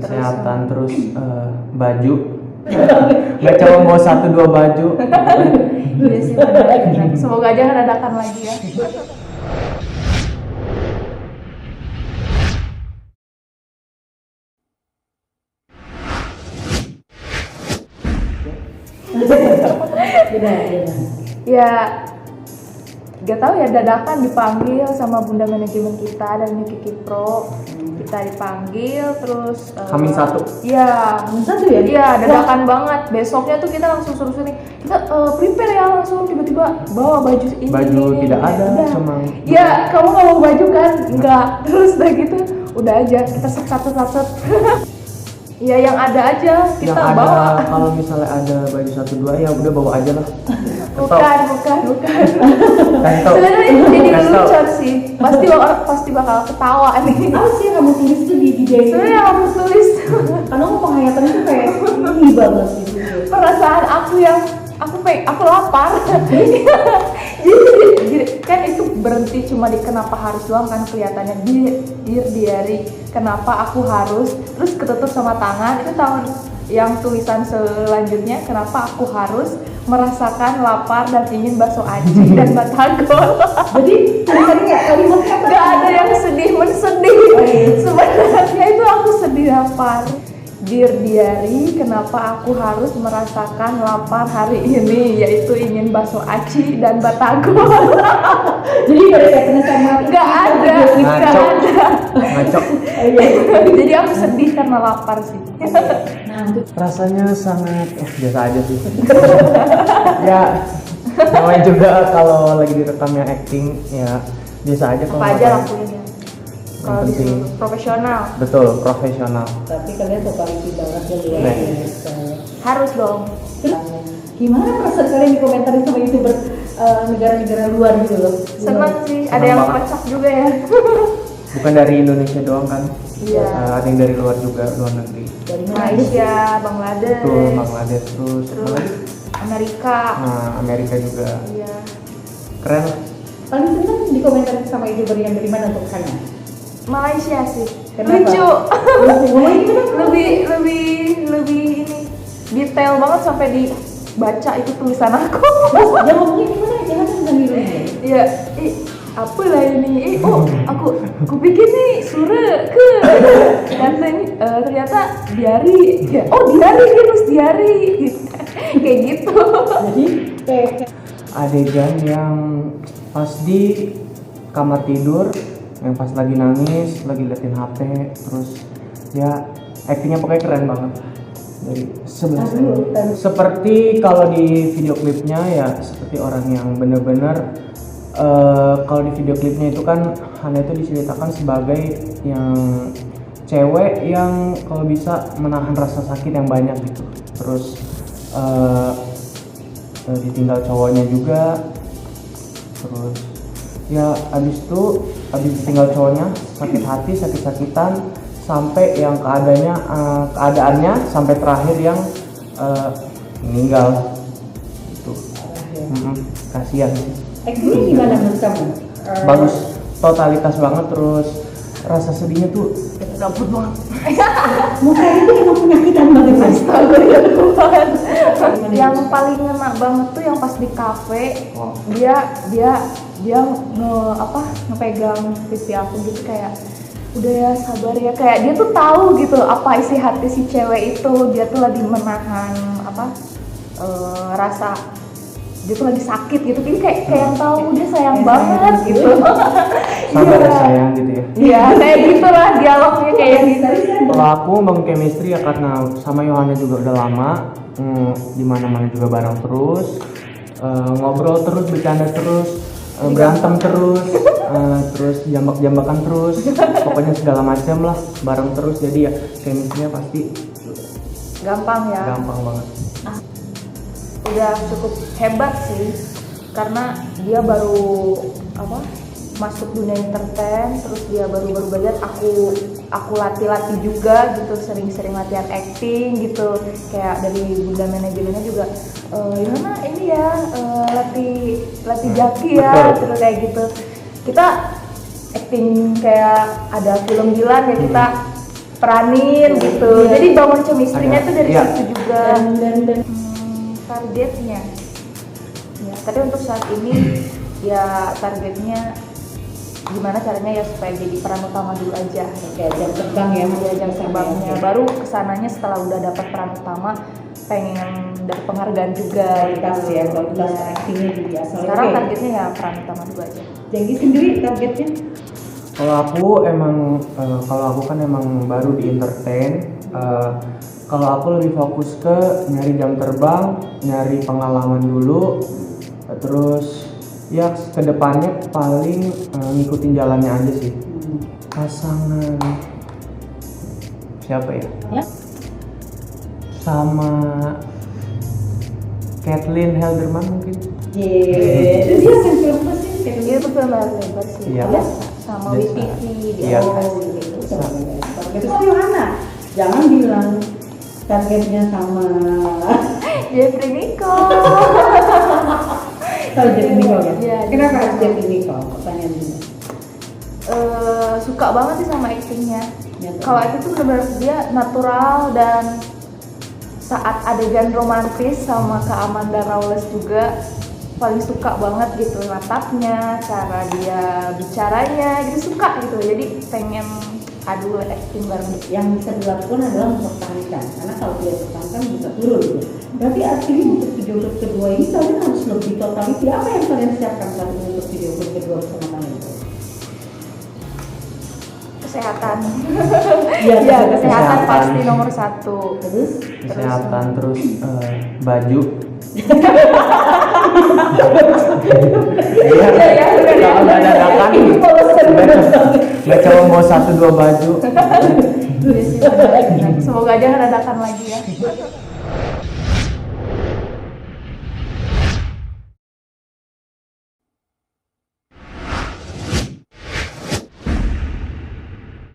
kesehatan terus baju. Gak cuma bawa 1-2 baju. Iya sih benar. Semoga aja dadakan lagi ya. Ya gak tahu ya, dadakan dipanggil sama bunda manajemen kita dan Kiki Pro. Kita dipanggil terus Hamin 1. Iya, Hamin 1 ya? Iya, dadakan banget. Besoknya tuh kita langsung suruh-suruh nih. Kita prepare ya, langsung tiba-tiba bawa baju ini. Baju tidak ada, cuma ya, kamu nggak mau baju kan? Enggak. Terus udah gitu, udah aja kita satu-satu. Iya, yang ada aja kita yang bawa. ada, kalau misalnya ada baju 1-2 ya udah bawa aja lah. Bukan. Sebenarnya ini jadi lucu sih. Pasti bakal ketawa nih. Apa sih yang kamu tulis tuh di diary? Sebenarnya aku tulis Karena aku penghayatan itu kayak ini banget gitu. perasaan aku lapar. jadi kan itu berhenti cuma di kenapa harus doang kan kelihatannya di diary kenapa aku harus, terus ketutup sama tangan. Itu tahun yang tulisan selanjutnya kenapa aku harus merasakan lapar dan ingin bakso aci dan batagor. Jadi tulisannya kalimatnya apa? Gak ada yang sedih. Sebenarnya itu aku sedih lapar. Dear Diary, kenapa aku harus merasakan lapar hari ini, yaitu ingin bakso aci dan batagor. Jadi gak ada kaitannya sama Gak ada. Ngaco. Jadi aku sedih karena lapar sih. Nah, itu Rasanya sangat biasa aja sih. Ya, namanya juga kalau lagi direkamnya acting ya biasa aja. Apa kalau aja ngapain. lakuin ya. Yang Kalau penting disuruh profesional betul profesional. tapi kalian totality banget ya luar Nah. biasa. harus dong. Terus gimana perasaan kalian dikomentarin sama YouTuber negara-negara luar gitu loh? Senang sih, ada Senang yang banget. kocak juga ya. Bukan dari Indonesia doang kan? Iya. Ada yang dari luar juga, luar negeri. Dari mana? Malaysia, Bangladesh, Betul, Bangladesh terus terus Amerika. nah, Amerika juga. Iya. Keren lah. Paling seneng dikomentarin sama YouTuber yang dari mana untuk kalian? Malaysia sih. Kenapa? Lucu. Ngomongin gimana? lebih ini detail banget sampai dibaca itu tulisan aku. Dia ngomongin gimana? Jangan sambil Iya, apalah ini? Aku pikir nih surah ke katanya ternyata diari. Ya, diari dia nulis diari. Kayak gitu. Jadi kayak Adegan yang pas di kamar tidur, yang pas lagi nangis, lagi liatin HP, terus ya aktingnya pokoknya keren banget dari 11 seperti kalau di video klipnya ya seperti orang yang bener-bener kalau di video klipnya itu kan Hana itu diceritakan sebagai yang cewek yang kalau bisa menahan rasa sakit yang banyak gitu, terus ditinggal cowoknya juga, terus ya abis ditinggal cowoknya sakit hati, sakit-sakitan sampai yang keadaannya sampai terakhir yang meninggal itu. Kasihan sih. actingnya gimana menurut kamu? Bagus, totalitas banget, terus rasa sedihnya tuh Gabut banget. Mukanya tuh emang penyakitan banget mas. Yang paling ngena banget tuh yang pas di kafe, dia ngepegang pipi aku gitu kayak udah ya sabar ya, kayak dia tuh tahu gitu apa isi hati si cewek itu. Dia tuh lagi menahan rasa dia tuh lagi sakit gitu, jadi kayak yang tahu dia sayang banget gitu. sabar ya sayang gitu ya. Iya kayak gitulah dialognya kayak gitu. Kalau aku membangun chemistry ya karena sama Yohana juga udah lama, di mana-mana juga bareng terus, ngobrol terus, bercanda terus, berantem terus, terus jambak-jambakan terus, pokoknya segala macam lah bareng terus. Jadi ya chemistry-nya pasti Gampang ya. gampang banget. Udah cukup hebat sih karena dia baru masuk dunia entertain, terus dia baru belajar. Aku latih juga gitu, sering latihan acting gitu, kayak dari bunda manajemennya juga Yohana ini ya latih jaki ya. Terus kayak gitu kita acting kayak ada film Dilan ya, kita peranin gitu. Iya. Jadi bangun chemistry-nya Ada. tuh dari Iya. situ juga. dan Targetnya ya, tapi untuk saat ini ya targetnya gimana caranya ya supaya jadi peran utama dulu aja. kayak jam terbang ya, Ya jam terbangnya baru kesananya setelah udah dapat peran utama pengen dapat penghargaan juga kualitas gitu. ya, kualitas Iya. aktingnya juga. Sekarang targetnya ya peran utama dulu aja. Jenggi sendiri targetnya Kalau aku emang kalau aku kan emang baru di entertain. Kalau aku lebih fokus ke nyari jam terbang, nyari pengalaman dulu, terus ya kedepannya paling ngikutin jalannya aja sih. Pasangan siapa ya? ya. Sama Kathleen Helderman mungkin. Dia kan film apa sih? Itu tuh film layar lebar sih. Iya. Ya, sama Biasa. WPV di Iya. aplikasi Gitu. Target itu Yohana. Jangan bilang targetnya sama Jeffrey Nicole. kalau jadi Nicole ya. Iya, Kenapa harus jadi jadi Nicole? Pertanyaan ini. Suka banget sih sama aktingnya. Ya, Kalau akting tuh benar-benar dia natural dan saat adegan romantis sama Kak Amanda Rawles juga paling suka banget gitu natapnya, cara dia bicaranya gitu suka gitu. Jadi pengen adu acting bareng dia. Yang bisa dilakukan adalah mempertahankan, karena kalau tidak pertahankan bisa turun gitu. Berarti artinya untuk video klip kedua ini kalian harus lebih totality. Apa yang kalian siapkan saat ini untuk video klip kedua bersama kalian? Kesehatan. Iya, Iya, kesehatan kesehatan. pasti nomor satu. Terus Kesehatan terus baju. Iya. ya, udah ya. Kalau nggak dadakan, nggak cuma mau 1-2 baju. Iya sih, benar. Semoga aja nggak dadakan lagi ya.